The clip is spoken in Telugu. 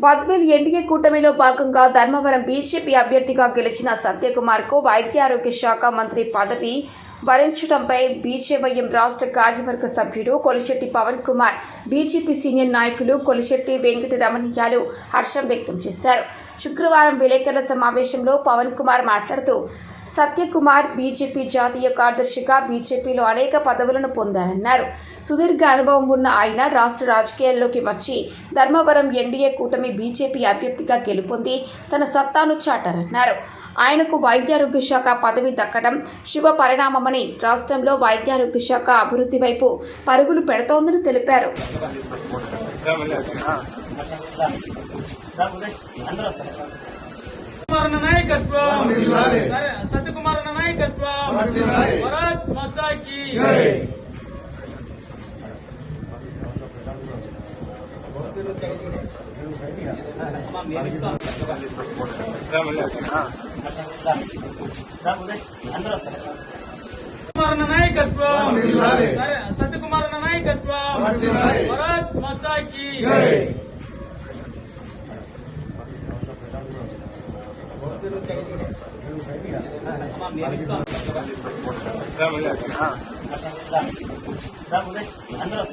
బద్వేల్ ఎన్డీఏ కూటమిలో భాగంగా ధర్మవరం బీజేపీ అభ్యర్థిగా గెలిచిన సత్యకుమార్ కు వైద్య ఆరోగ్య శాఖ మంత్రి పదవి వరించడంపై బీజేవైఎం రాష్ట్ర కార్యవర్గ సభ్యుడు కొలిశెట్టి పవన్ కుమార్, బీజేపీ సీనియర్ నాయకులు కొలిశెట్టి వెంకటరమణయ్యలు హర్షం వ్యక్తం చేశారు. శుక్రవారం విలేకరుల సమావేశంలో పవన్ కుమార్ మాట్లాడుతూ, సత్యకుమార్ బీజేపీ జాతీయ కార్యదర్శిగా బీజేపీలో అనేక పదవులను పొందారన్నారు. సుదీర్ఘ అనుభవం ఉన్న ఆయన రాష్ట్ర రాజకీయాల్లోకి వచ్చి ధర్మవరం ఎన్డీఏ కూటమి బీజేపీ అభ్యర్థిగా గెలుపొంది తన సత్తాను చాటారన్నారు. ఆయనకు వైద్యారోగ్య శాఖ పదవి దక్కడం శుభ పరిణామమని, రాష్ట్రంలో వైద్యారోగ్య శాఖ అభివృద్ధి వైపు పరుగులు పెడుతోందని తెలిపారు. సత్యకుమార్ నాయకత్వం భారత్ మాతా కీ నాయకత్వం సత్యకుమార్ నాయకత్వం భారత్ మాతా కీ అందరూ